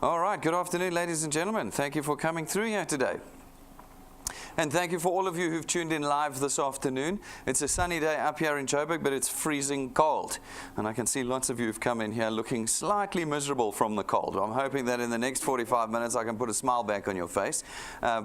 All right, good afternoon, ladies and gentlemen. Thank you for coming through here today. And thank you for all of you who've tuned in live this afternoon. It's a sunny day up here in Joburg, but it's freezing cold. And I can see lots of you who've come in here looking slightly miserable from the cold. I'm hoping that in the next 45 minutes I can put a smile back on your face,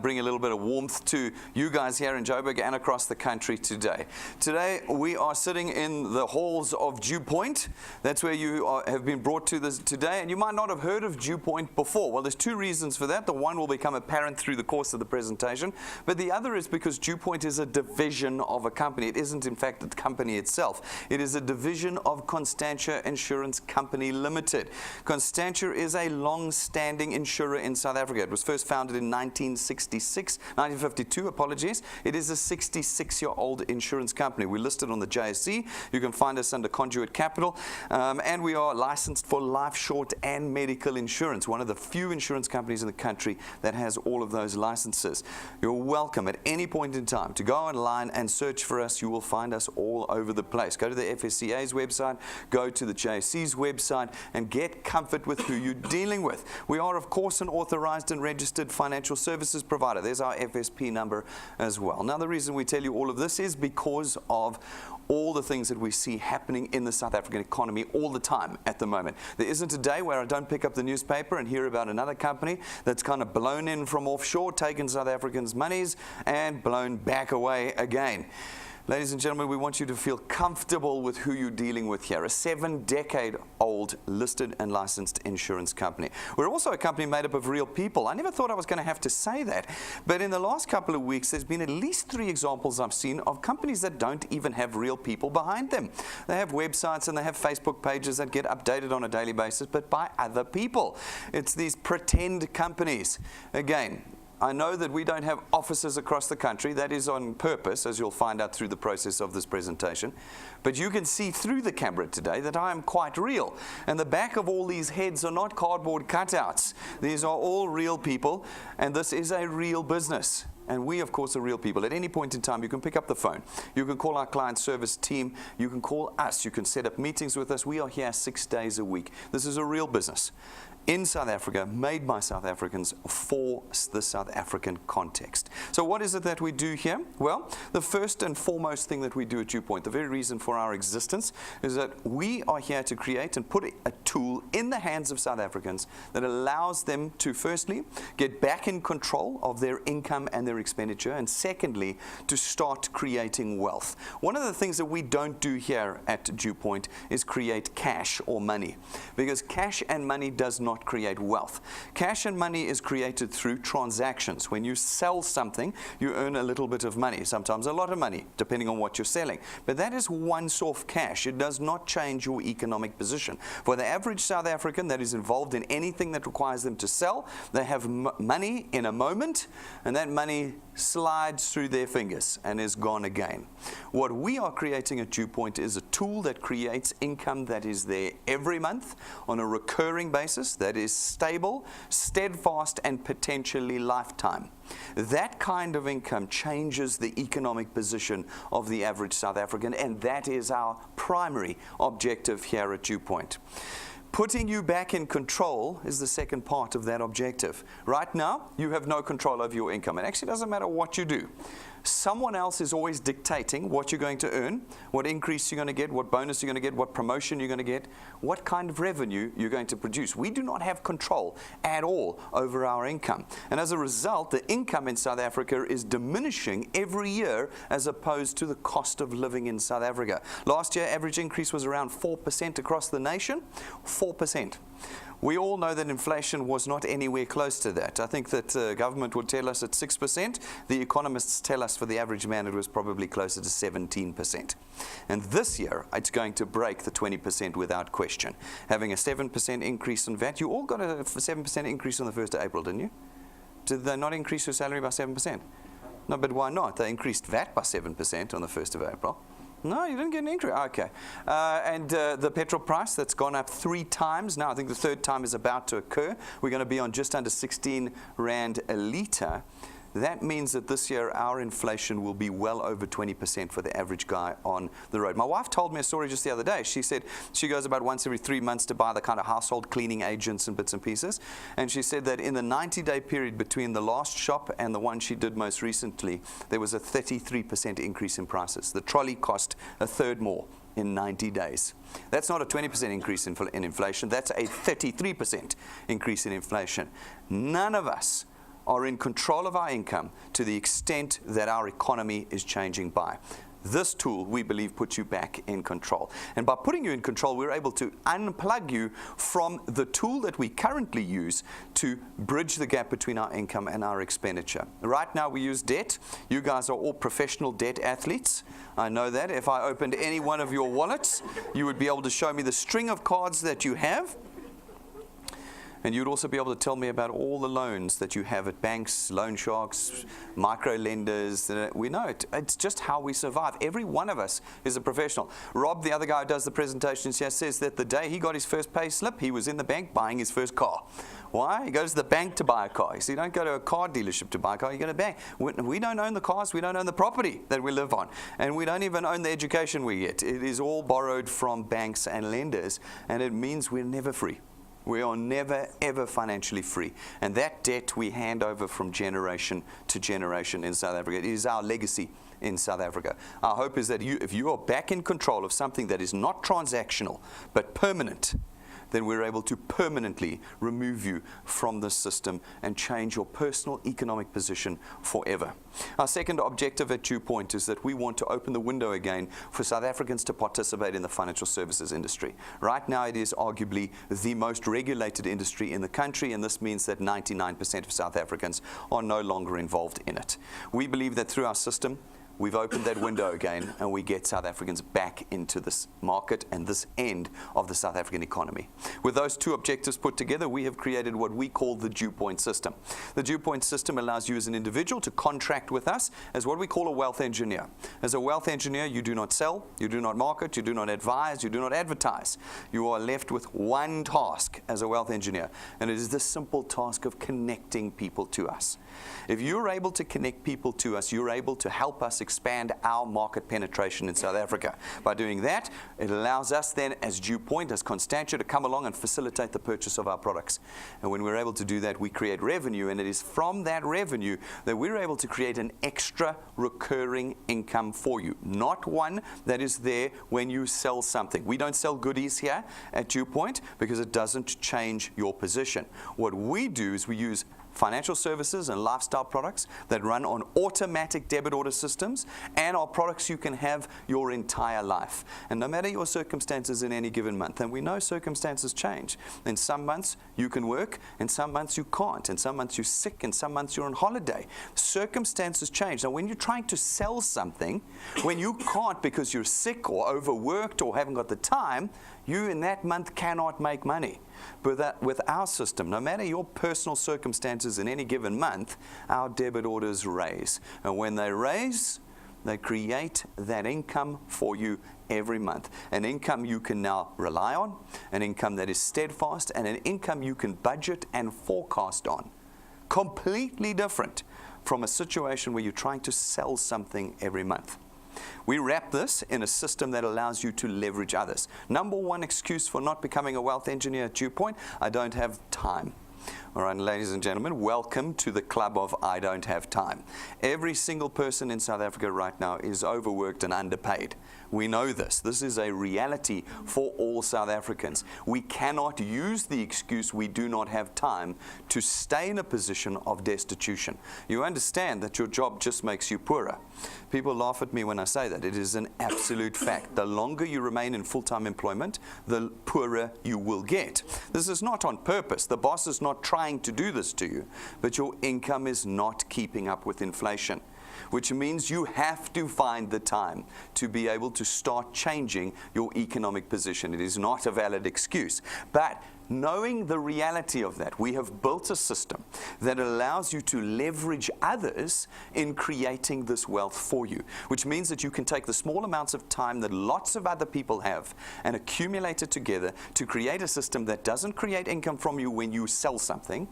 bring a little bit of warmth to you guys here in Joburg and across the country today. Today we are sitting in the halls of DuePoint. That's where you have been brought to this today. And you might not have heard of DuePoint before. Well, there's two reasons for that. The one will become apparent through the course of the presentation. But the other is because DuePoint is a division of a company. It isn't, in fact, the company itself. It is a division of Constantia Insurance Company Limited. Constantia is a long-standing insurer in South Africa. It was first founded in 1952, apologies. It is a 66-year-old insurance company. We're listed on the JSE. You can find us under Conduit Capital. And we are licensed for life, short, and medical insurance. One of the few insurance companies in the country that has all of those licenses. You're welcome at any point in time to go online and search for us. You will find us all over the place. Go to the FSCA's website, go to the JSC's website, and get comfort with who you're dealing with. We are, of course, an authorized and registered financial services provider. There's our FSP number as well. Now, the reason we tell you all of this is because of all the things that we see happening in the South African economy all the time at the moment. There isn't a day where I don't pick up the newspaper and hear about another company that's kind of blown in from offshore, taken South Africans' monies, and blown back away again. Ladies and gentlemen, we want you to feel comfortable with who you're dealing with here. A 7-decade-old listed and licensed insurance company. We're also a company made up of real people. I never thought I was going to have to say that, but in the last couple of weeks, there's been at least 3 examples I've seen of companies that don't even have real people behind them. They have websites and they have Facebook pages that get updated on a daily basis, but by other people. It's these pretend companies. Again, I know that we don't have offices across the country. That is on purpose, as you'll find out through the process of this presentation. But you can see through the camera today that I am quite real. And the back of all these heads are not cardboard cutouts. These are all real people, and this is a real business. And we, of course, are real people. At any point in time, you can pick up the phone. You can call our client service team. You can call us. You can set up meetings with us. We are here 6 days a week. This is a real business in South Africa, made by South Africans for the South African context. So what is it that we do here? Well, the first and foremost thing that we do at DuePoint, the very reason for our existence, is that we are here to create and put a tool in the hands of South Africans that allows them to, firstly, get back in control of their income and their expenditure, and secondly, to start creating wealth. One of the things that we don't do here at DuePoint is create cash or money, because cash and money does not create wealth. Cash and money is created through transactions. When you sell something, you earn a little bit of money, sometimes a lot of money, depending on what you're selling. But that is once-off cash. It does not change your economic position. For the average South African that is involved in anything that requires them to sell, they have money in a moment, and that money slides through their fingers and is gone again. What we are creating at DuePoint is a tool that creates income that is there every month on a recurring basis, that is stable, steadfast, and potentially lifetime. That kind of income changes the economic position of the average South African, and that is our primary objective here at DuePoint. Putting you back in control is the second part of that objective. Right now, you have no control over your income. It actually doesn't matter what you do. Someone else is always dictating what you're going to earn, what increase you're going to get, what bonus you're going to get, what promotion you're going to get, what kind of revenue you're going to produce. We do not have control at all over our income. And as a result, the income in South Africa is diminishing every year as opposed to the cost of living in South Africa. Last year, average increase was around 4% across the nation. 4%. We all know that inflation was not anywhere close to that. I think that government would tell us at 6%. The economists tell us for the average man it was probably closer to 17%. And this year, it's going to break the 20% without question. Having a 7% increase in VAT, you all got a 7% increase on the 1st of April, didn't you? Did they not increase your salary by 7%? No, but why not? They increased VAT by 7% on the 1st of April. No, you didn't get an increase. Okay. And the petrol price, that's gone up 3 times. Now, I think the 3rd time is about to occur. We're going to be on just under 16 Rand a litre. that means that this year our inflation will be well over 20% for the average guy on the road. My wife told me a story just the other day. She said she goes about once every 3 months to buy the kind of household cleaning agents and bits and pieces. And she said that in the 90-day period between the last shop and the one she did most recently, there was a 33% increase in prices. The trolley cost a third more in 90 days. That's not a 20% increase in inflation. That's a 33% increase in inflation. None of us are in control of our income to the extent that our economy is changing by. This tool, we believe, puts you back in control. And by putting you in control, we're able to unplug you from the tool that we currently use to bridge the gap between our income and our expenditure. Right now, we use debt. You guys are all professional debt athletes. I know that. If I opened any one of your wallets, you would be able to show me the string of cards that you have. And you'd also be able to tell me about all the loans that you have at banks, loan sharks, micro lenders. We know it. It's just how we survive. Every one of us is a professional. Rob, the other guy who does the presentations here, says that the day he got his first pay slip, he was in the bank buying his first car. Why? He goes to the bank to buy a car. So you don't go to a car dealership to buy a car, you go to a bank. We don't own the cars, we don't own the property that we live on. And we don't even own the education we get. It is all borrowed from banks and lenders, and it means we're never free. We are never, ever financially free. And that debt we hand over from generation to generation in South Africa. It is our legacy in South Africa. Our hope is that if you are back in control of something that is not transactional, but permanent, then we're able to permanently remove you from this system and change your personal economic position forever. Our second objective at DuePoint is that we want to open the window again for South Africans to participate in the financial services industry. Right now, it is arguably the most regulated industry in the country, and this means that 99% of South Africans are no longer involved in it. We believe that through our system, we've opened that window again, and we get South Africans back into this market and this end of the South African economy. With those two objectives put together, we have created what we call the DuePoint system. The DuePoint system allows you as an individual to contract with us as what we call a wealth engineer. As a wealth engineer, you do not sell, you do not market, you do not advise, you do not advertise. You are left with one task as a wealth engineer, and it is the simple task of connecting people to us. If you're able to connect people to us, you're able to help us expand our market penetration in South Africa. By doing that, it allows us then as DuePoint, as Constantia, to come along and facilitate the purchase of our products. And when we're able to do that, we create revenue, and it is from that revenue that we're able to create an extra recurring income for you, not one that is there when you sell something. We don't sell goodies here at DuePoint because it doesn't change your position. What we do is we use financial services and lifestyle products that run on automatic debit order systems and are products you can have your entire life. And no matter your circumstances in any given month, and we know circumstances change. In some months you can work, in some months you can't, in some months you're sick, in some months you're on holiday. Circumstances change. Now when you're trying to sell something, when you can't because you're sick or overworked or haven't got the time, you in that month cannot make money. But with our system, no matter your personal circumstances in any given month, our debit orders raise. And when they raise, they create that income for you every month. An income you can now rely on, an income that is steadfast, and an income you can budget and forecast on. Completely different from a situation where you're trying to sell something every month. We wrap this in a system that allows you to leverage others. Number one excuse for not becoming a wealth engineer at DuePoint: I don't have time. All right, ladies and gentlemen, welcome to the club of I don't have time. Every single person in South Africa right now is overworked and underpaid. We know this. This is a reality for all South Africans. We cannot use the excuse we do not have time to stay in a position of destitution. You understand that your job just makes you poorer. People laugh at me when I say that. It is an absolute fact. The longer you remain in full-time employment, the poorer you will get. This is not on purpose. The boss is not trying to do this to you, but your income is not keeping up with inflation, which means you have to find the time to be able to start changing your economic position. It is not a valid excuse. But knowing the reality of that, we have built a system that allows you to leverage others in creating this wealth for you, which means that you can take the small amounts of time that lots of other people have and accumulate it together to create a system that doesn't create income from you when you sell something,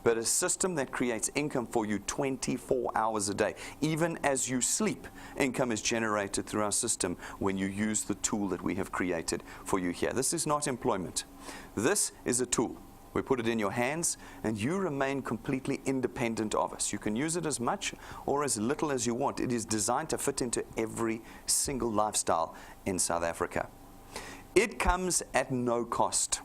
but a system that creates income for you 24 hours a day. Even as you sleep, income is generated through our system when you use the tool that we have created for you here. This is not employment. This is a tool. We put it in your hands, and you remain completely independent of us. You can use it as much or as little as you want. It is designed to fit into every single lifestyle in South Africa. It comes at no cost.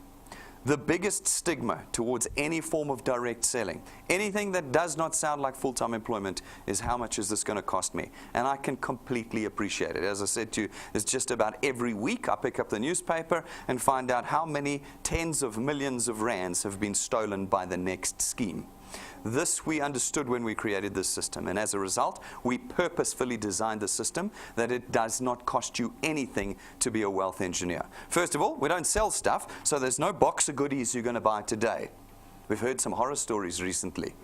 The biggest stigma towards any form of direct selling, anything that does not sound like full-time employment, is how much is this going to cost me? And I can completely appreciate it. As I said to you, it's just about every week I pick up the newspaper and find out how many tens of millions of rands have been stolen by the next scheme. This we understood when we created this system, and as a result, we purposefully designed the system that it does not cost you anything to be a wealth engineer. First of all, we don't sell stuff, so there's no box of goodies you're going to buy today. We've heard some horror stories recently.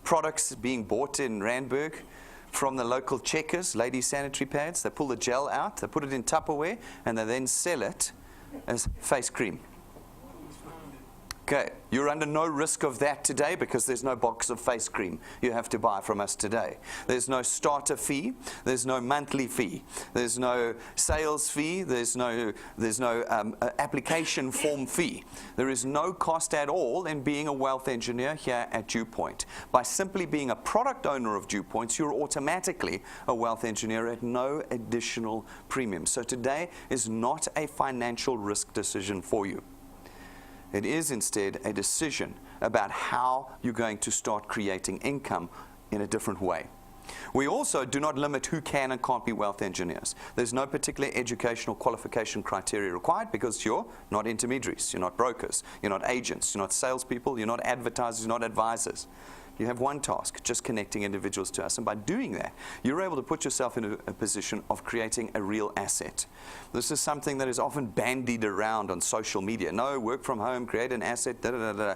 Products being bought in Randburg from the local Checkers, ladies' sanitary pads. They pull the gel out, they put it in Tupperware, and they then sell it as face cream. Okay, you're under no risk of that today because there's no box of face cream you have to buy from us today. There's no starter fee, there's no monthly fee, there's no sales fee, there's no application form fee. There is no cost at all in being a wealth engineer here at DuePoint. By simply being a product owner of DuePoint, you're automatically a wealth engineer at no additional premium. So today is not a financial risk decision for you. It is instead a decision about how you're going to start creating income in a different way. We also do not limit who can and can't be wealth engineers. There's no particular educational qualification criteria required because you're not intermediaries, you're not brokers, you're not agents, you're not salespeople, you're not advertisers, you're not advisors. You have one task, just connecting individuals to us. And by doing that, you're able to put yourself in a position of creating a real asset. This is something that is often bandied around on social media. No, work from home, create an asset, da, da, da, da.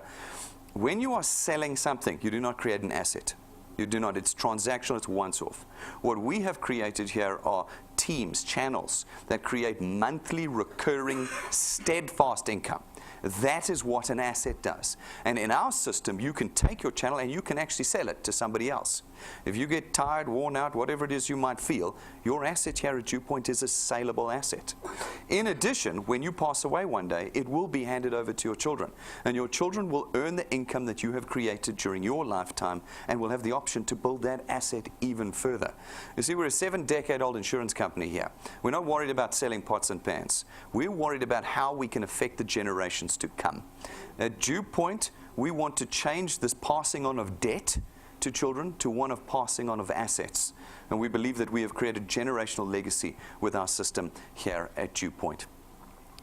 When you are selling something, you do not create an asset. You do not. It's transactional. It's once-off. What we have created here are teams, channels that create monthly, recurring, steadfast income. That is what an asset does. And in our system, you can take your channel and you can actually sell it to somebody else. If you get tired, worn out, whatever it is you might feel, your asset here at DuePoint is a saleable asset. In addition, when you pass away one day, it will be handed over to your children. And your children will earn the income that you have created during your lifetime and will have the option to build that asset even further. You see, we're a 7-decade-old insurance company here. We're not worried about selling pots and pans. We're worried about how we can affect the generations to come. At DuePoint, we want to change this passing on of debt to children to one of passing on of assets. And we believe that we have created generational legacy with our system here at DuePoint.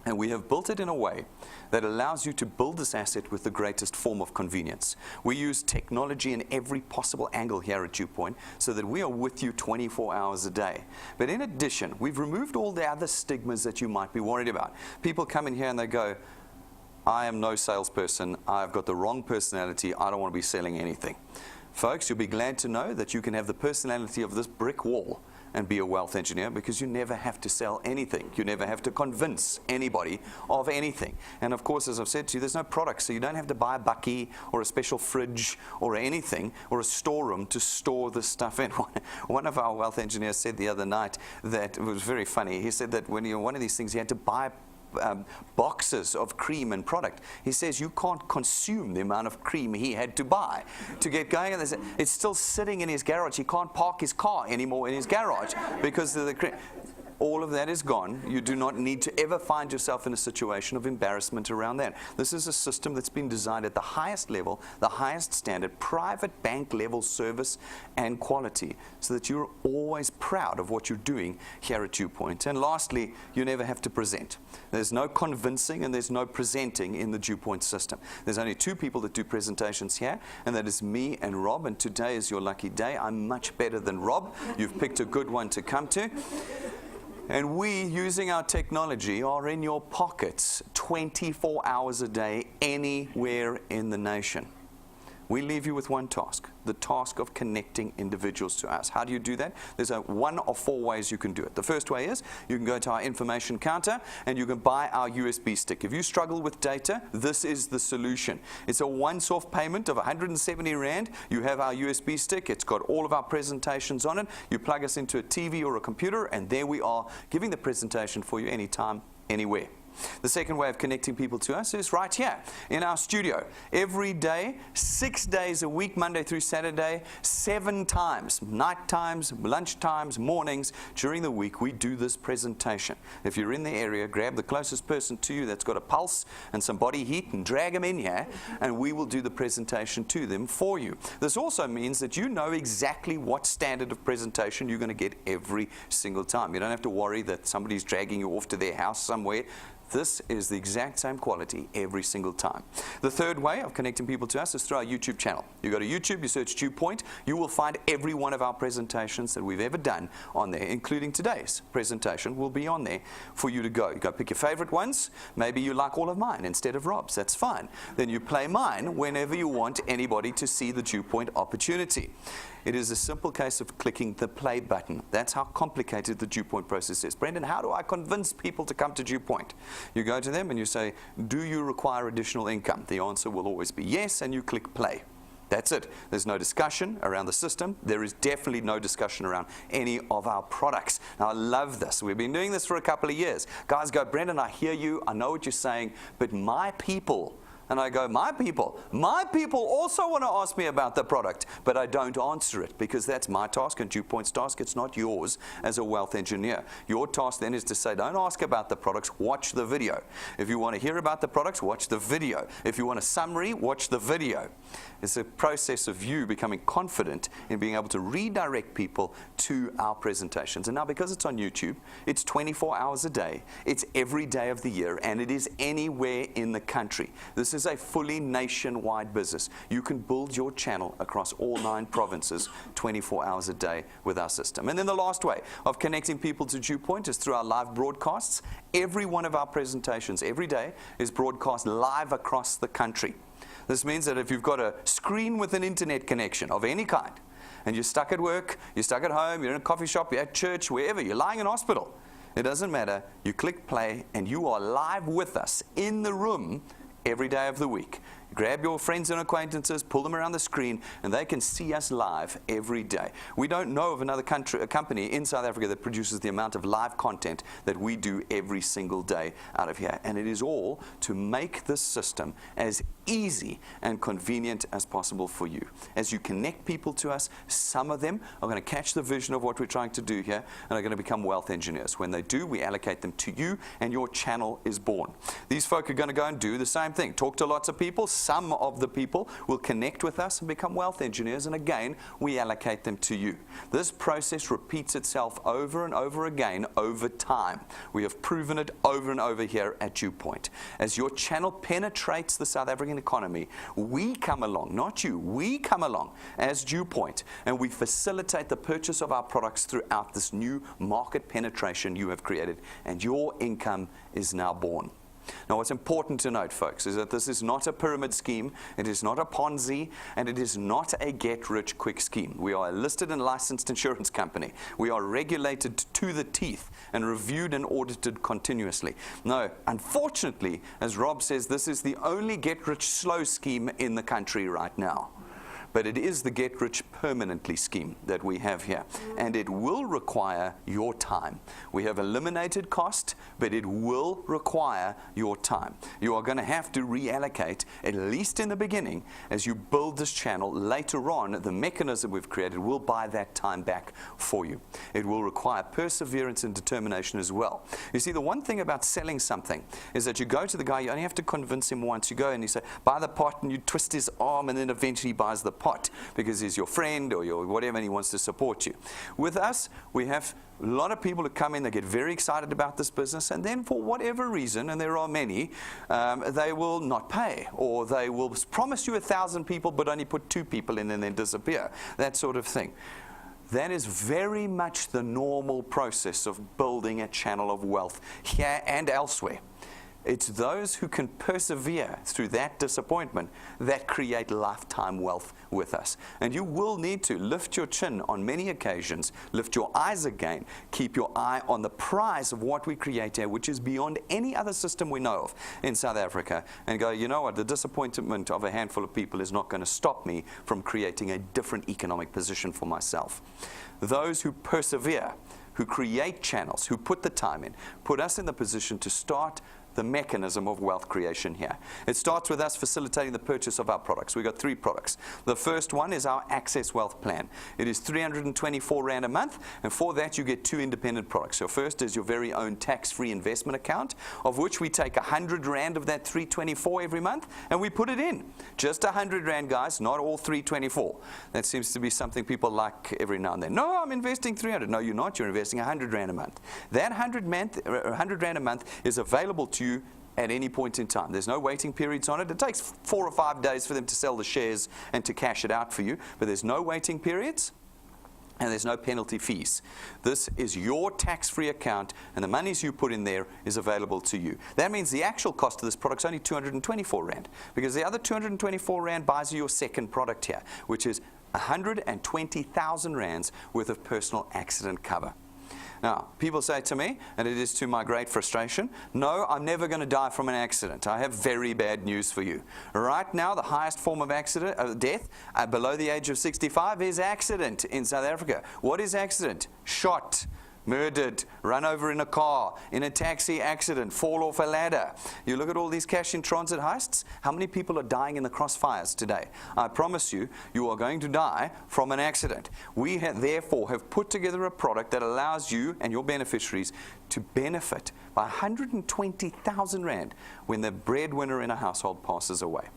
And we have built it in a way that allows you to build this asset with the greatest form of convenience. We use technology in every possible angle here at DuePoint so that we are with you 24 hours a day. But in addition, we've removed all the other stigmas that you might be worried about. People come in here and they go, I am no salesperson, I've got the wrong personality, I don't want to be selling anything. Folks, you'll be glad to know that you can have the personality of this brick wall and be a wealth engineer because you never have to sell anything. You never have to convince anybody of anything. And of course, as I've said to you, there's no product, so you don't have to buy a bucky or a special fridge or anything or a storeroom to store this stuff in. One of our wealth engineers said the other night that it was very funny. He said that when you're one of these things, you had to buy boxes of cream and product. He says you can't consume the amount of cream he had to buy to get going. And it's still sitting in his garage. He can't park his car anymore in his garage because of the cream. All of that is gone. You do not need to ever find yourself in a situation of embarrassment around that. This is a system that's been designed at the highest level, the highest standard, private bank level service and quality so that you're always proud of what you're doing here at DuePoint. And lastly, you never have to present. There's no convincing and there's no presenting in the DuePoint system. There's only 2 people that do presentations here, and that is me and Rob, and today is your lucky day. I'm much better than Rob. You've picked a good one to come to. And we, using our technology, are in your pockets 24 hours a day, anywhere in the nation. we leave you with one task, the task of connecting individuals to us. How do you do that? There's one of 4 ways you can do it. The first way is you can go to our information counter and you can buy our USB stick. If you struggle with data, this is the solution. It's a once-off payment of 170 Rand. You have our USB stick. It's got all of our presentations on it. You plug us into a TV or a computer, and there we are, giving the presentation for you anytime, anywhere. The second way of connecting people to us is right here in our studio. Every day, 6 days a week, Monday through Saturday, 7 times, night times, lunch times, mornings, during the week, we do this presentation. If you're in the area, grab the closest person to you that's got a pulse and some body heat and drag them in here, and we will do the presentation to them for you. This also means that you know exactly what standard of presentation you're going to get every single time. You don't have to worry that somebody's dragging you off to their house somewhere. This is the exact same quality every single time. The third way of connecting people to us is through our YouTube channel. You go to YouTube, you search DuePoint, you will find every one of our presentations that we've ever done on there, including today's presentation will be on there for you to go. You go pick your favorite ones. Maybe you like all of mine instead of Rob's. That's fine. Then you play mine whenever you want anybody to see the DuePoint opportunity. It is a simple case of clicking the play button. That's how complicated the DuePoint process is. Brendan, how do I convince people to come to DuePoint? You go to them and you say, do you require additional income? The answer will always be yes, and you click play. That's it. There's no discussion around the system. There is definitely no discussion around any of our products. Now, I love this. We've been doing this for a couple of years. Guys go, Brendan, I hear you. I know what you're saying, but my people. And I go, my people also want to ask me about the product, but I don't answer it because that's my task and DuePoint's task. It's not yours as a wealth engineer. Your task then is to say, don't ask about the products, watch the video. If you want to hear about the products, watch the video. If you want a summary, watch the video. It's a process of you becoming confident in being able to redirect people to our presentations. And now because it's on YouTube, it's 24 hours a day, it's every day of the year, and it is anywhere in the country. This is a fully nationwide business. You can build your channel across all 9 provinces 24 hours a day with our system. And then the last way of connecting people to DuePoint is through our live broadcasts. Every one of our presentations every day is broadcast live across the country. This means that if you've got a screen with an internet connection of any kind, and you're stuck at work, you're stuck at home, you're in a coffee shop, you're at church, wherever, you're lying in hospital, it doesn't matter. You click play, and you are live with us in the room every day of the week. Grab your friends and acquaintances, pull them around the screen, and they can see us live every day. We don't know of another company in South Africa that produces the amount of live content that we do every single day out of here. And it is all to make this system as easy and convenient as possible for you. As you connect people to us, some of them are going to catch the vision of what we're trying to do here and are going to become wealth engineers. When they do, we allocate them to you, and your channel is born. These folk are going to go and do the same thing. Talk to lots of people. Some of the people will connect with us and become wealth engineers, and again, we allocate them to you. This process repeats itself over and over again over time. We have proven it over and over here at DuePoint. As your channel penetrates the South African economy, we come along, not you, we come along as DuePoint, and we facilitate the purchase of our products throughout this new market penetration you have created, and your income is now born. Now, what's important to note, folks, is that this is not a pyramid scheme, it is not a Ponzi, and it is not a get-rich-quick scheme. We are a listed and licensed insurance company. We are regulated to the teeth and reviewed and audited continuously. No, unfortunately, as Rob says, this is the only get-rich-slow scheme in the country right now. But it is the get-rich-permanently scheme that we have here, and it will require your time. We have eliminated cost, but it will require your time. You are going to have to reallocate, at least in the beginning, as you build this channel. Later on, the mechanism we've created will buy that time back for you. It will require perseverance and determination as well. You see, the one thing about selling something is that you go to the guy, you only have to convince him once. You go and you say, buy the pot, and you twist his arm, and then eventually he buys the pot because he's your friend or your whatever, and he wants to support you. With us, we have a lot of people who come in, they get very excited about this business, and then for whatever reason, and there are many, they will not pay, or they will promise you 1,000 people but only put 2 people in and then disappear, that sort of thing. That is very much the normal process of building a channel of wealth here and elsewhere. It's those who can persevere through that disappointment that create lifetime wealth with us. And you will need to lift your chin on many occasions, lift your eyes again, keep your eye on the prize of what we create here, which is beyond any other system we know of in South Africa, and go, you know what, the disappointment of a handful of people is not going to stop me from creating a different economic position for myself. Those who persevere, who create channels, who put the time in, put us in the position to start the mechanism of wealth creation here. It starts with us facilitating the purchase of our products. We've got 3 products. The first one is our Access Wealth Plan. It is 324 Rand a month, and for that you get 2 independent products. So first is your very own tax-free investment account, of which we take 100 Rand of that 324 every month, and we put it in. Just 100 Rand, guys, not all 324. That seems to be something people like every now and then. No, I'm investing 300. No, you're not. You're investing 100 Rand a month. That 100 Rand a month is available to you at any point in time. There's no waiting periods on it. It takes 4 or 5 days for them to sell the shares and to cash it out for you, but there's no waiting periods and there's no penalty fees. This is your tax-free account, and the monies you put in there is available to you. That means the actual cost of this product is only 224 Rand, because the other 224 Rand buys you your second product here, which is 120,000 Rands worth of personal accident cover. Now, people say to me, and it is to my great frustration, no, I'm never going to die from an accident. I have very bad news for you. Right now, the highest form of death below the age of 65 is accident in South Africa. What is accident? Shot, murdered, run over in a car, in a taxi accident, fall off a ladder. You look at all these cash in transit heists, how many people are dying in the crossfires today? I promise you, you are going to die from an accident. We therefore have put together a product that allows you and your beneficiaries to benefit by 120,000 Rand when the breadwinner in a household passes away.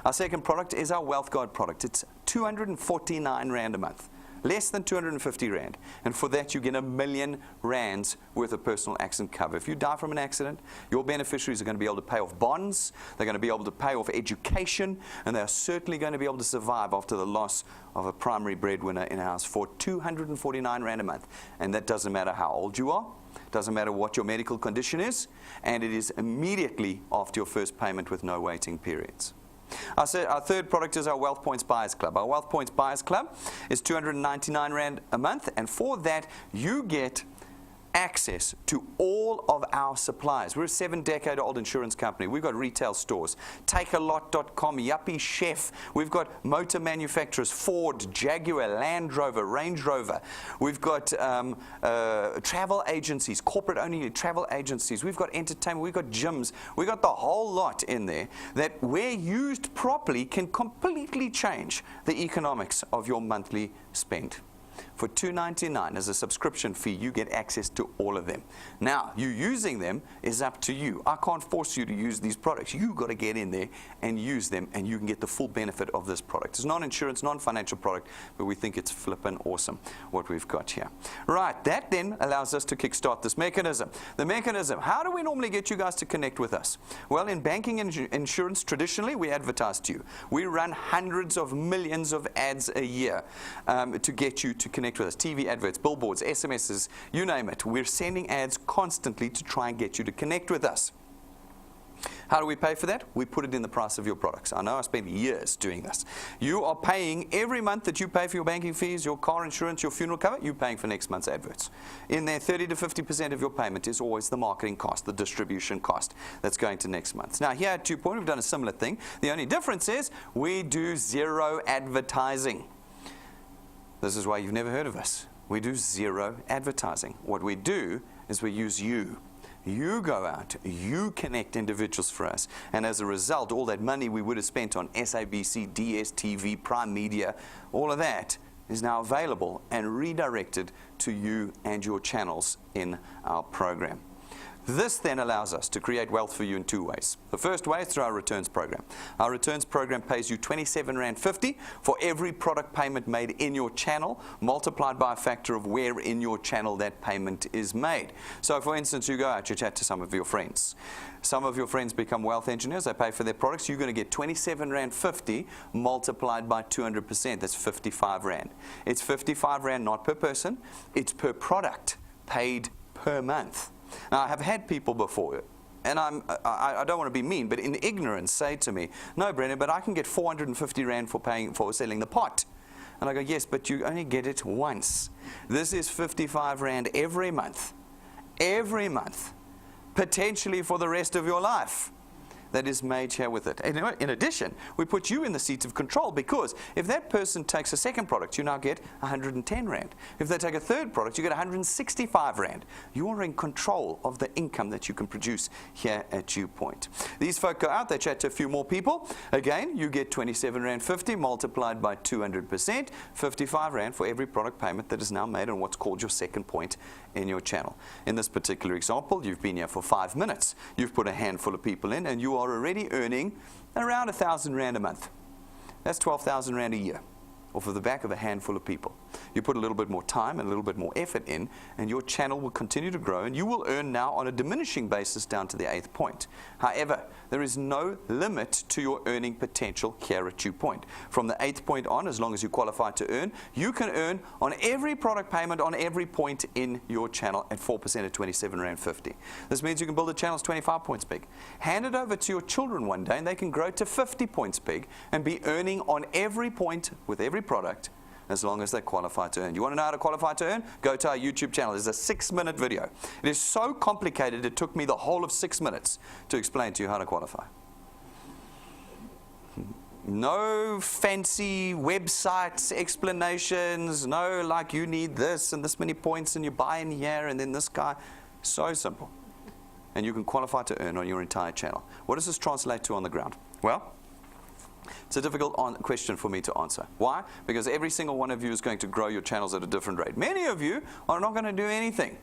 Our second product is our Wealth Guard product. It's 249 Rand a month. Less than 250 Rand. And for that, you get R1 million worth of personal accident cover. If you die from an accident, your beneficiaries are going to be able to pay off bonds, they're going to be able to pay off education, and they're certainly going to be able to survive after the loss of a primary breadwinner in a house for 249 Rand a month. And that doesn't matter how old you are, doesn't matter what your medical condition is, and it is immediately after your first payment with no waiting periods. Our third product is our Wealth Points Buyers Club. Our Wealth Points Buyers Club is 299 Rand a month, and for that you get access to all of our suppliers. We're a 7-decade-old insurance company. We've got retail stores, takealot.com, Yuppie Chef. We've got motor manufacturers, Ford, Jaguar, Land Rover, Range Rover. We've got travel agencies, corporate-only travel agencies. We've got entertainment. We've got gyms. We've got the whole lot in there that, where used properly, can completely change the economics of your monthly spend. For $2.99 as a subscription fee, you get access to all of them. Now, you using them is up to you. I can't force you to use these products. You've got to get in there and use them, and you can get the full benefit of this product. It's non-insurance, non-financial product, but we think it's flippin' awesome what we've got here. Right, that then allows us to kickstart this mechanism. The mechanism, how do we normally get you guys to connect with us? Well, in banking and insurance, traditionally, we advertise to you. We run hundreds of millions of ads a year to get you to connect with us. TV adverts, billboards, SMSs, you name it. We're sending ads constantly to try and get you to connect with us. How do we pay for that? We put it in the price of your products. I know I spent years doing this. You are paying every month that you pay for your banking fees, your car insurance, your funeral cover, you're paying for next month's adverts. In there, 30 to 50% of your payment is always the marketing cost, the distribution cost that's going to next month. Now, here at DuePoint, we've done a similar thing. The only difference is we do zero advertising. This is why you've never heard of us. We do zero advertising. What we do is we use you. You go out, you connect individuals for us, and as a result, all that money we would have spent on SABC, DSTV, Prime Media, all of that is now available and redirected to you and your channels in our program. This then allows us to create wealth for you in 2 ways. The first way is through our returns program. Our returns program pays you R27.50 for every product payment made in your channel, multiplied by a factor of where in your channel that payment is made. So for instance, you go out, you chat to some of your friends. Some of your friends become wealth engineers, they pay for their products, you're going to get R27.50 multiplied by 200%, that's 55 Rand. It's 55 Rand not per person, it's per product, paid per month. Now, I have had people before, and I don't want to be mean, but in ignorance say to me, no, Brendan, but I can get 450 Rand for selling the pot. And I go, yes, but you only get it once. This is 55 Rand every month, potentially for the rest of your life. That is made here with it. And in addition, we put you in the seat of control, because if that person takes a second product, you now get 110 Rand. If they take a third product, you get 165 Rand. You are in control of the income that you can produce here at DuePoint. These folk go out, they chat to a few more people. Again, you get 27 Rand 50 multiplied by 200%, 55 Rand for every product payment that is now made on what's called your second point in your channel. In this particular example, you've been here for 5 minutes. You've put a handful of people in, and you are already earning around 1,000 Rand a month. That's 12,000 Rand a year off of the back of a handful of people. You put a little bit more time and a little bit more effort in, and your channel will continue to grow, and you will earn now on a diminishing basis down to the 8th point. However, there is no limit to your earning potential here at DuePoint. From the 8th point on, as long as you qualify to earn, you can earn on every product payment on every point in your channel at 4% at 27 Rand 50. This means you can build a channel that's 25 points big. Hand it over to your children one day, and they can grow to 50 points big and be earning on every point with every product, as long as they qualify to earn. You want to know how to qualify to earn? Go to our YouTube channel. There's a 6-minute video. It is so complicated, it took me the whole of 6 minutes to explain to you how to qualify. No fancy websites, explanations, no like you need this and this many points and you buy in here and then this guy. So simple. And you can qualify to earn on your entire channel. What does this translate to on the ground? Well, it's a difficult question for me to answer. Why? Because every single one of you is going to grow your channels at a different rate. Many of you are not going to do anything.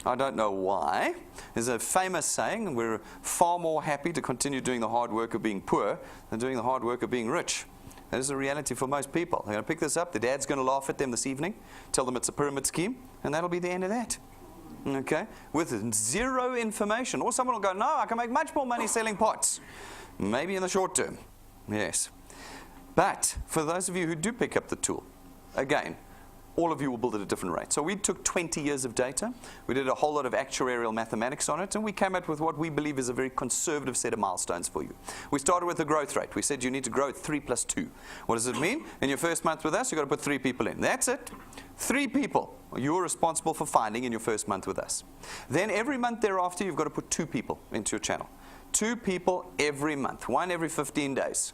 I don't know why. There's a famous saying, and we're far more happy to continue doing the hard work of being poor than doing the hard work of being rich. That is a reality for most people. They're going to pick this up. The dad's going to laugh at them this evening, tell them it's a pyramid scheme, and that'll be the end of that. Okay? With zero information. Or someone will go, no, I can make much more money selling pots. Maybe in the short term. Yes. But for those of you who do pick up the tool, again, all of you will build at a different rate. So we took 20 years of data, we did a whole lot of actuarial mathematics on it, and we came up with what we believe is a very conservative set of milestones for you. We started with the growth rate. We said you need to grow at 3 plus 2. What does it mean? In your first month with us, you've got to put 3 people in. That's it. 3 people you're responsible for finding in your first month with us. Then every month thereafter, you've got to put 2 people into your channel. 2 people every month, 1 every 15 days.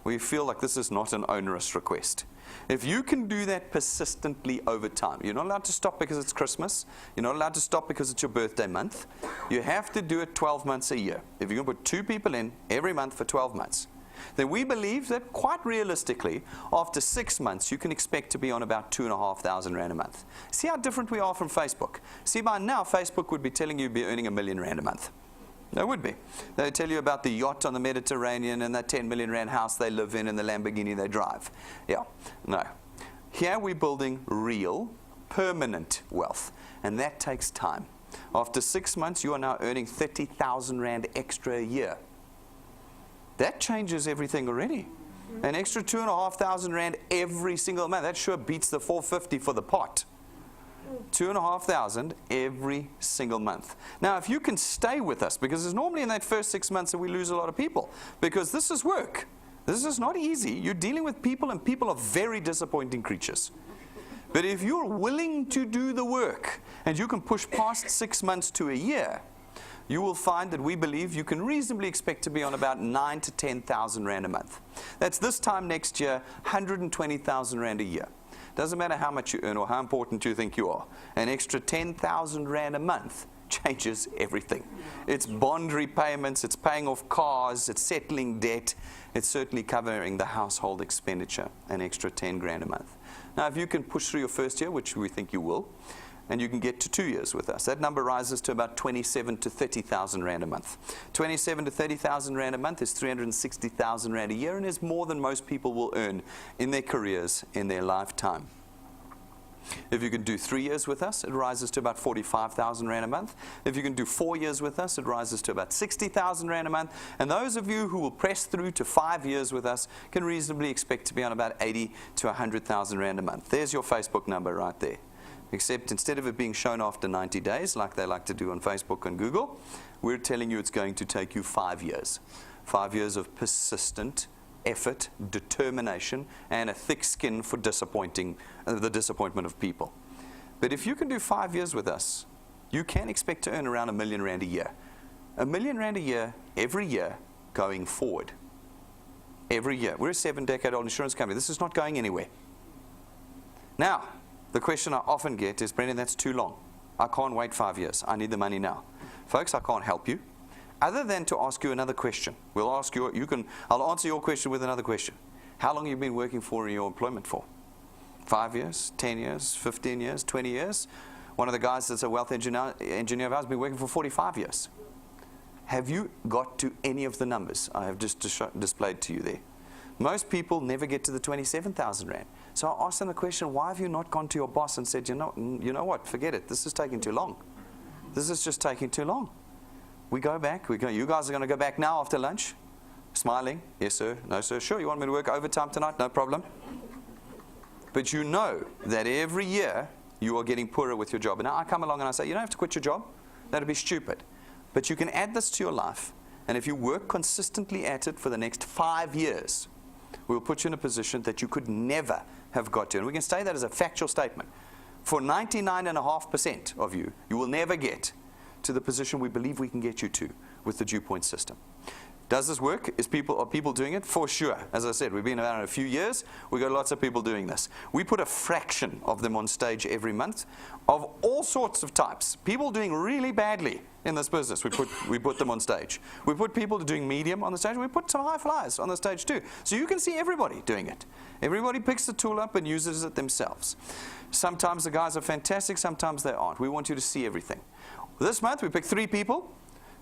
We feel like this is not an onerous request. If you can do that persistently over time, you're not allowed to stop because it's Christmas. You're not allowed to stop because it's your birthday month. You have to do it 12 months a year. If you can put 2 people in every month for 12 months, then we believe that quite realistically, after 6 months, you can expect to be on about 2,500 Rand a month. See how different we are from Facebook. See, by now, Facebook would be telling you you'd be earning 1 million Rand a month. They would be. They tell you about the yacht on the Mediterranean and that 10 million Rand house they live in and the Lamborghini they drive. Yeah, no. Here we're building real, permanent wealth, and that takes time. After 6 months, you are now earning 30,000 Rand extra a year. That changes everything already. An extra 2,500 Rand every single month. That sure beats the 450 for the pot. 2,500 every single month. Now, if you can stay with us, because it's normally in that first 6 months that we lose a lot of people, because this is work. This is not easy. You're dealing with people, and people are very disappointing creatures. But if you're willing to do the work, and you can push past 6 months to a year, you will find that we believe you can reasonably expect to be on about 9,000 to 10,000 Rand a month. That's this time next year, 120,000 Rand a year. Doesn't matter how much you earn or how important you think you are. An extra 10,000 Rand a month changes everything. It's bond repayments, it's paying off cars, it's settling debt, it's certainly covering the household expenditure, an extra 10 grand a month. Now, if you can push through your first year, which we think you will, and you can get to 2 years with us, that number rises to about 27 to 30,000 Rand a month. 27 to 30,000 Rand a month is 360,000 Rand a year, and is more than most people will earn in their careers in their lifetime. If you can do 3 years with us, it rises to about 45,000 Rand a month. If you can do 4 years with us, it rises to about 60,000 Rand a month. And those of you who will press through to 5 years with us can reasonably expect to be on about 80 to 100,000 Rand a month. There's your Facebook number right there. except instead of it being shown after 90 days, like they like to do on Facebook and Google, we're telling you it's going to take you 5 years. 5 years of persistent effort, determination, and a thick skin for the disappointment of people. But if you can do 5 years with us, you can expect to earn around R1 million a year. R1 million a year, every year, going forward. Every year. We're a 7-decade-old insurance company. This is not going anywhere. Now, the question I often get is, Brendan, that's too long. I can't wait 5 years. I need the money now. Folks, I can't help you, other than to ask you another question. We'll ask you, I'll answer your question with another question. How long have you been working for in your employment for? 5 years, 10 years, 15 years, 20 years? One of the guys that's a wealth engineer of ours has been working for 45 years. Have you got to any of the numbers I have just displayed to you there? Most people never get to the 27,000 Rand. So I asked them the question, why have you not gone to your boss and said, you know what, forget it, this is taking too long. This is just taking too long. We go back, you guys are going to go back now after lunch? Smiling, yes sir, no sir, sure, you want me to work overtime tonight? No problem. But you know that every year you are getting poorer with your job. And now I come along and I say, you don't have to quit your job. That would be stupid. But you can add this to your life, and if you work consistently at it for the next 5 years, we'll put you in a position that you could never have got to. And we can say that as a factual statement. For 99.5% of you, you will never get to the position we believe we can get you to with the DuePoint system. Does this work? Are people doing it? For sure. As I said, we've been around a few years. We've got lots of people doing this. We put a fraction of them on stage every month of all sorts of types. People doing really badly in this business, we put them on stage. We put people doing medium on the stage. We put some high flyers on the stage too. So you can see everybody doing it. Everybody picks the tool up and uses it themselves. Sometimes the guys are fantastic, sometimes they aren't. We want you to see everything. This month we picked 3 people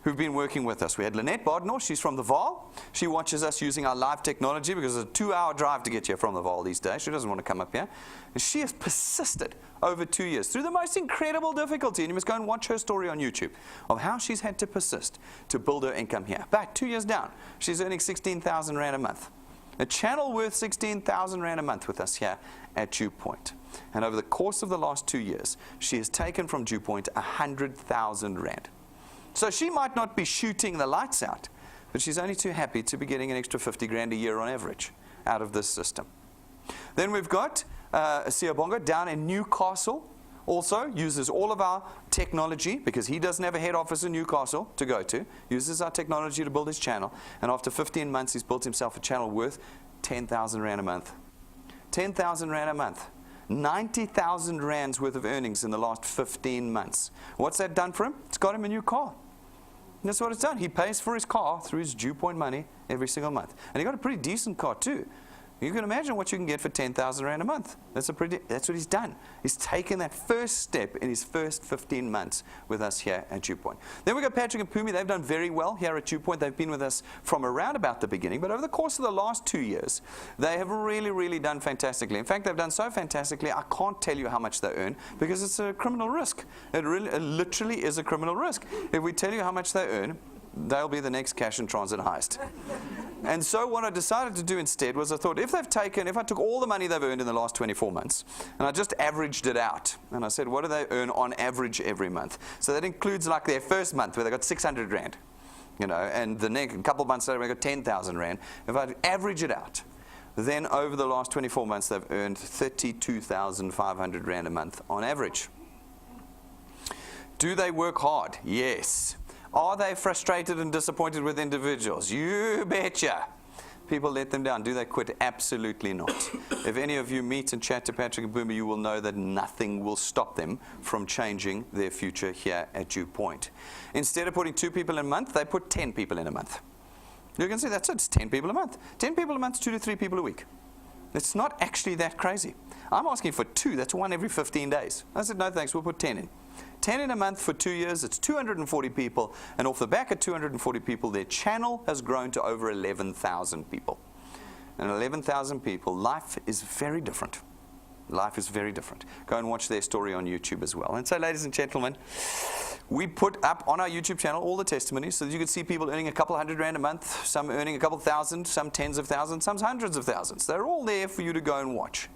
who've been working with us. We had Lynette Bardnor, she's from the Vaal. She watches us using our live technology because it's a 2-hour drive to get here from the Vaal these days. She doesn't want to come up here. And she has persisted over 2 years through the most incredible difficulty. And you must go and watch her story on YouTube of how she's had to persist to build her income here. But 2 years down, she's earning 16,000 Rand a month. A channel worth 16,000 Rand a month with us here at DuePoint. And over the course of the last 2 years, she has taken from DuePoint 100,000 Rand. So she might not be shooting the lights out, but she's only too happy to be getting an extra 50 grand a year on average out of this system. Then we've got Siyabonga down in Newcastle, also uses all of our technology because he doesn't have a head office in Newcastle to go to, uses our technology to build his channel, and after 15 months he's built himself a channel worth 10,000 Rand a month. 10,000 Rand a month. 90,000 Rands worth of earnings in the last 15 months. What's that done for him? It's got him a new car. And that's what it's done. He pays for his car through his DuePoint money every single month. And he got a pretty decent car too. You can imagine what you can get for 10,000 Rand a month. That's what he's done. He's taken that first step in his first 15 months with us here at DuePoint. Then we've got Patrick and Pumi. They've done very well here at DuePoint. They've been with us from around about the beginning, but over the course of the last 2 years, they have really, really done fantastically. In fact, they've done so fantastically, I can't tell you how much they earn because it's a criminal risk. It literally is a criminal risk. If we tell you how much they earn, they'll be the next cash and transit heist. And so what I decided to do instead was I thought, if I took all the money they've earned in the last 24 months, and I just averaged it out, and I said, what do they earn on average every month? So that includes like their first month where they got 600 Rand, and the next couple of months later they got 10,000 Rand. If I average it out, then over the last 24 months they've earned 32,500 Rand a month on average. Do they work hard? Yes. Are they frustrated and disappointed with individuals? You betcha. People let them down. Do they quit? Absolutely not. If any of you meet and chat to Patrick and Boomer, you will know that nothing will stop them from changing their future here at DuePoint. Instead of putting 2 people in a month, they put 10 people in a month. You can see that's it. It's 10 people a month. 10 people a month, 2 to 3 people a week. It's not actually that crazy. I'm asking for 2. That's 1 every 15 days. I said, no thanks, we'll put 10 in. 10 in a month for 2 years, it's 240 people, and off the back of 240 people, their channel has grown to over 11,000 people. And 11,000 people, life is very different. Life is very different. Go and watch their story on YouTube as well. And so, ladies and gentlemen, we put up on our YouTube channel all the testimonies so that you can see people earning a couple hundred Rand a month, some earning a couple thousand, some tens of thousands, some hundreds of thousands. They're all there for you to go and watch.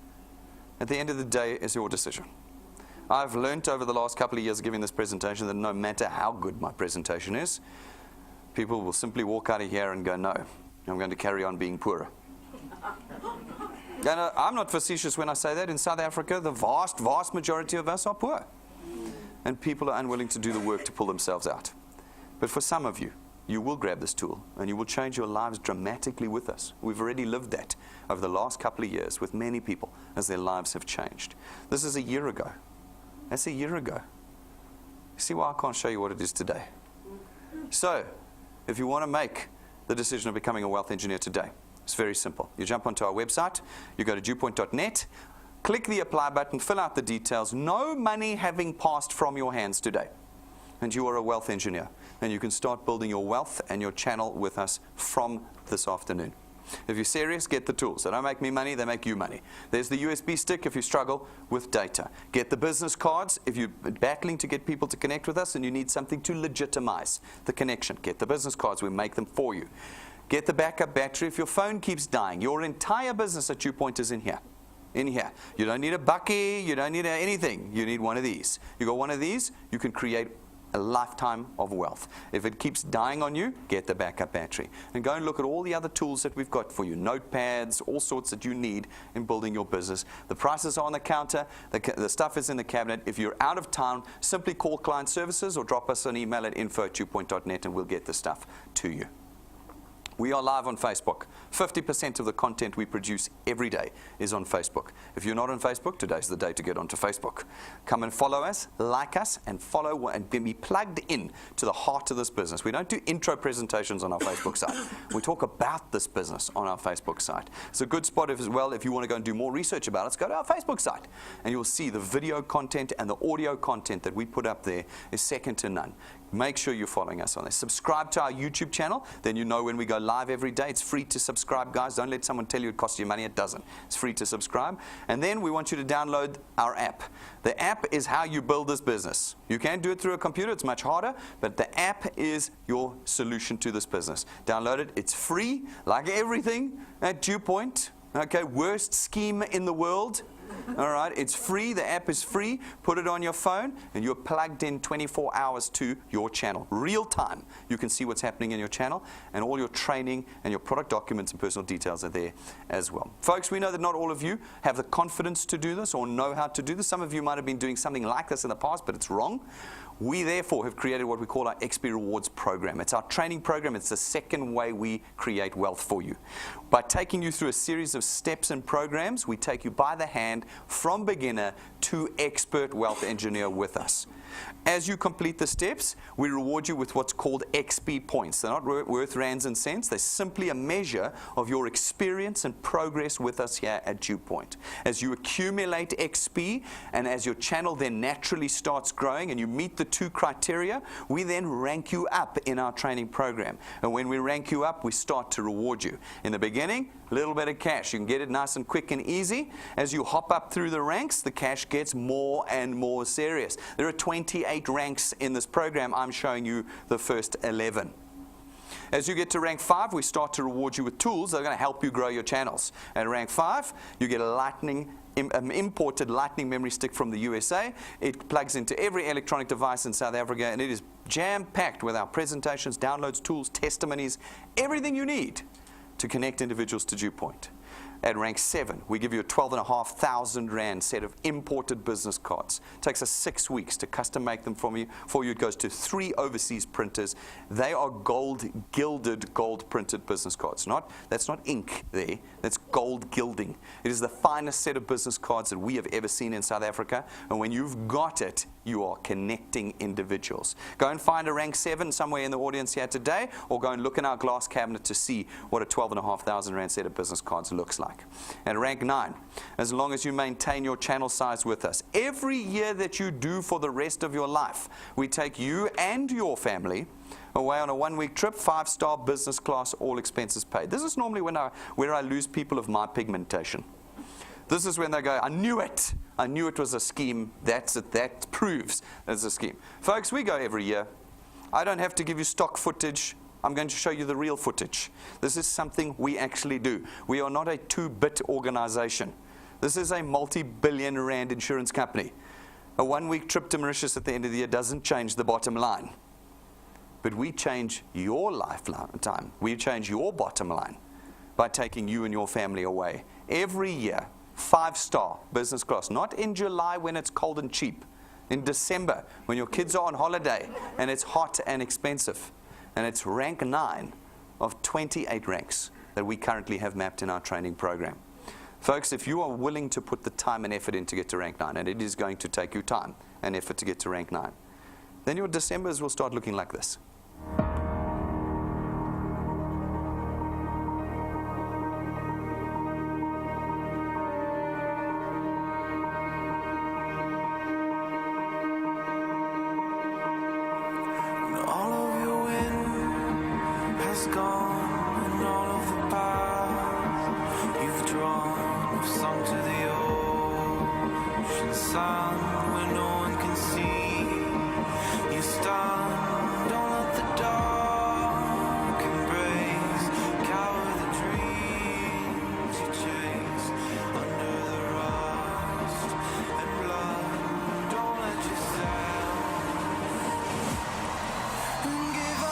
At the end of the day, it's your decision. I've learned over the last couple of years giving this presentation that no matter how good my presentation is, people will simply walk out of here and go, no, I'm going to carry on being poorer. And I'm not facetious when I say that. In South Africa, the vast, vast majority of us are poor. And people are unwilling to do the work to pull themselves out. But for some of you, you will grab this tool and you will change your lives dramatically with us. We've already lived that over the last couple of years with many people as their lives have changed. This is a year ago. That's a year ago. See why I can't show you what it is today? So, if you want to make the decision of becoming a wealth engineer today, it's very simple. You jump onto our website, you go to DuePoint.net, click the apply button, fill out the details, no money having passed from your hands today. And you are a wealth engineer. And you can start building your wealth and your channel with us from this afternoon. If you're serious, get the tools. They don't make me money, they make you money. There's the USB stick if you struggle with data. Get the business cards if you're battling to get people to connect with us and you need something to legitimize the connection. Get the business cards, we make them for you. Get the backup battery if your phone keeps dying. Your entire business at DuePoint is in here. In here. You don't need a bucky, you don't need anything. You need one of these. You got one of these, you can create a lifetime of wealth. If it keeps dying on you, get the backup battery. And go and look at all the other tools that we've got for you. Notepads, all sorts that you need in building your business. The prices are on the counter. The stuff is in the cabinet. If you're out of town, simply call client services or drop us an email at info@duepoint.net and we'll get the stuff to you. We are live on Facebook. 50% of the content we produce every day is on Facebook. If you're not on Facebook, today's the day to get onto Facebook. Come and follow us, like us, and follow and be plugged in to the heart of this business. We don't do intro presentations on our Facebook site. We talk about this business on our Facebook site. It's a good spot as well if you want to go and do more research about it. Go to our Facebook site and you'll see the video content and the audio content that we put up there is second to none. Make sure you're following us on there. Subscribe to our YouTube channel. Then you know when we go live every day. It's free to subscribe, guys. Don't let someone tell you it costs you money. It doesn't. It's free to subscribe. And then we want you to download our app. The app is how you build this business. You can do it through a computer. It's much harder. But the app is your solution to this business. Download it. It's free, like everything at DuePoint. Okay, worst scheme in the world. All right, it's free. The app is free. Put it on your phone, and you're plugged in 24 hours to your channel. Real time. You can see what's happening in your channel, and all your training and your product documents and personal details are there as well. Folks, we know that not all of you have the confidence to do this or know how to do this. Some of you might have been doing something like this in the past, but it's wrong. We therefore have created what we call our XP Rewards program. It's our training program. It's the second way we create wealth for you. By taking you through a series of steps and programs, we take you by the hand from beginner to expert wealth engineer with us. As you complete the steps, we reward you with what's called XP points. They're not worth rands and cents. They're simply a measure of your experience and progress with us here at DuePoint. As you accumulate XP and as your channel then naturally starts growing and you meet the two criteria, we then rank you up in our training program. And when we rank you up, we start to reward you. In the beginning, a little bit of cash. You can get it nice and quick and easy. As you hop up through the ranks, the cash gets more and more serious. There are 28 ranks in this program. I'm showing you the first 11. As you get to rank 5, we start to reward you with tools that are going to help you grow your channels. At rank 5, you get a imported lightning memory stick from the USA. It plugs into every electronic device in South Africa, and it is jam-packed with our presentations, downloads, tools, testimonies, everything you need to connect individuals to DuePoint. At rank 7, we give you a 12,500 Rand set of imported business cards. It takes us 6 weeks to custom make them for you. It goes to 3 overseas printers. They are gold gilded, gold printed business cards. That's not ink there, that's gold gilding. It is the finest set of business cards that we have ever seen in South Africa. And when you've got it, you are connecting individuals. Go and find a rank 7 somewhere in the audience here today, or go and look in our glass cabinet to see what a 12,500 Rand set of business cards looks like. At rank 9, as long as you maintain your channel size with us, every year that you do for the rest of your life, we take you and your family away on a 1-week trip, 5-star business class, all expenses paid. This is normally where I lose people of my pigmentation. This is when they go, I knew it. I knew it was a scheme. That's it. That proves it's a scheme. Folks, we go every year. I don't have to give you stock footage. I'm going to show you the real footage. This is something we actually do. We are not a 2-bit organization. This is a multi-billion Rand insurance company. A 1-week trip to Mauritius at the end of the year doesn't change the bottom line. But we change your lifetime. We change your bottom line by taking you and your family away. Every year, 5-star business class. Not in July when it's cold and cheap. In December when your kids are on holiday and it's hot and expensive. And it's rank 9 of 28 ranks that we currently have mapped in our training program. Folks, if you are willing to put the time and effort in to get to rank 9, and it is going to take you time and effort to get to rank 9, then your Decembers will start looking like this. All of your wind has gone, and all of the paths you've drawn have sunk to the ocean sun where no one can see. You stand on at the dark embrace, cower the dreams you chase under the rust and blood. Don't let yourself give up.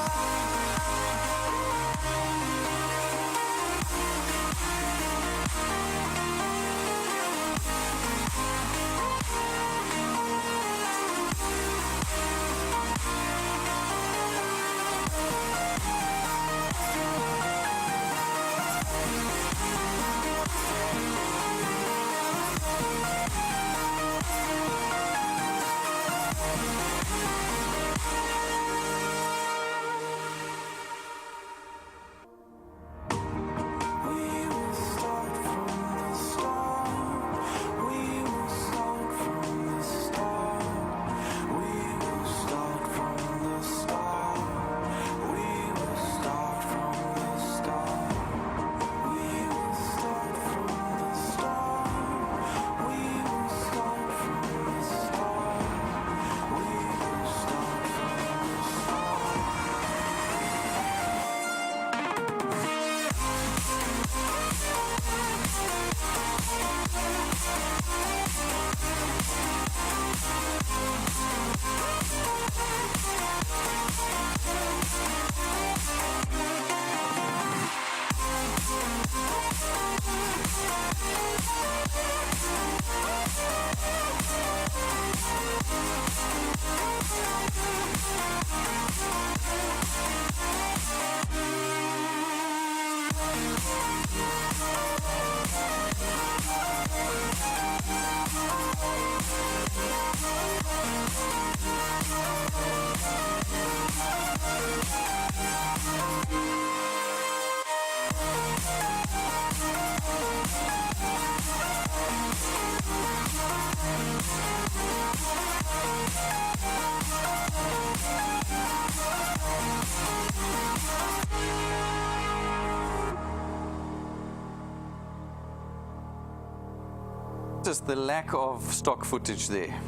Just the lack of stock footage there,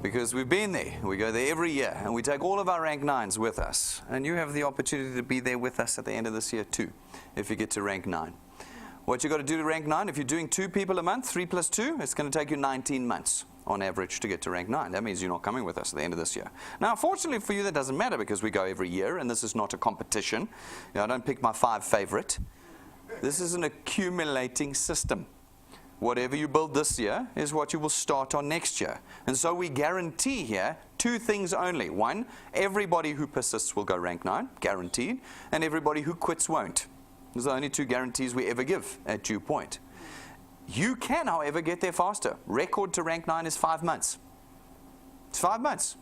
because we've been there. We go there every year and we take all of our rank 9s with us, and you have the opportunity to be there with us at the end of this year too if you get to rank 9. What you got to do to rank 9, if you're doing 2 people a month, 3 plus 2, it's going to take you 19 months on average to get to rank 9. That means you're not coming with us at the end of this year. Now, fortunately for you, that doesn't matter because we go every year and this is not a competition. You know, I don't pick my 5 favorite. This is an accumulating system. Whatever you build this year is what you will start on next year. And so we guarantee here 2 things only. 1, everybody who persists will go rank 9, guaranteed, and everybody who quits won't. Those are the only 2 guarantees we ever give at DuePoint. You can, however, get there faster. Record to rank 9 is 5 months. It's 5 months.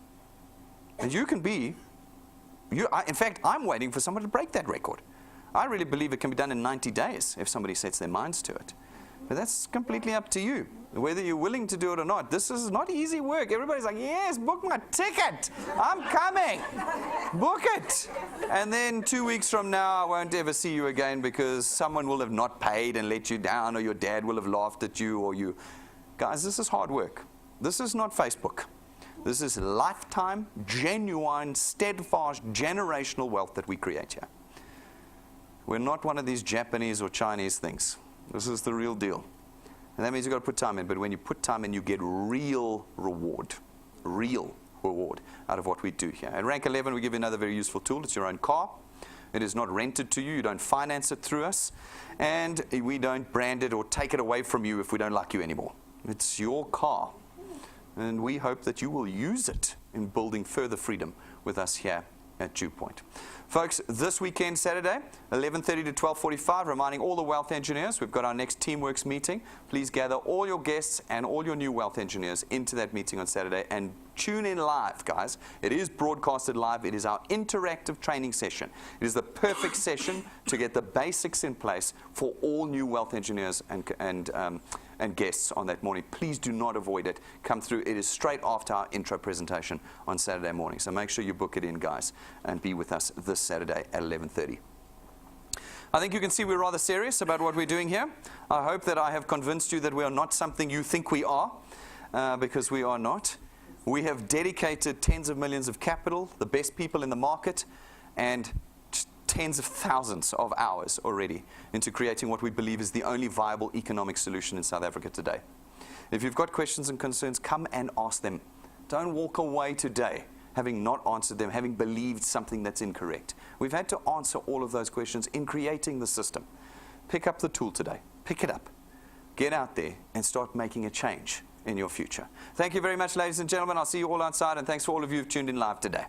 And you can be, in fact, I'm waiting for someone to break that record. I really believe it can be done in 90 days if somebody sets their minds to it. But that's completely up to you, whether you're willing to do it or not. This is not easy work. Everybody's like, yes, book my ticket. I'm coming. Book it. And then 2 weeks from now, I won't ever see you again because someone will have not paid and let you down, or your dad will have laughed at you, or you. Guys, this is hard work. This is not Facebook. This is lifetime, genuine, steadfast, generational wealth that we create here. We're not one of these Japanese or Chinese things. This is the real deal. And that means you've got to put time in. But when you put time in, you get real reward out of what we do here. At Rank 11, we give you another very useful tool. It's your own car. It is not rented to you. You don't finance it through us. And we don't brand it or take it away from you if we don't like you anymore. It's your car. And we hope that you will use it in building further freedom with us here at DuePoint. Folks, this weekend, Saturday, 11:30 to 12:45, reminding all the wealth engineers, we've got our next Teamworks meeting. Please gather all your guests and all your new wealth engineers into that meeting on Saturday and tune in live, guys. It is broadcasted live. It is our interactive training session. It is the perfect session to get the basics in place for all new wealth engineers and guests on that morning. Please do not avoid it. Come through. It is straight after our intro presentation on Saturday morning. So make sure you book it in, guys, and be with us this Saturday at 11:30. I think you can see we're rather serious about what we're doing here. I hope that I have convinced you that we are not something you think we are, because we are not. We have dedicated tens of millions of capital, the best people in the market, and tens of thousands of hours already into creating what we believe is the only viable economic solution in South Africa today. If you've got questions and concerns, come and ask them. Don't walk away today having not answered them, having believed something that's incorrect. We've had to answer all of those questions in creating the system. Pick up the tool today. Pick it up. Get out there and start making a change in your future. Thank you very much, ladies and gentlemen. I'll see you all outside, and thanks for all of you who've tuned in live today.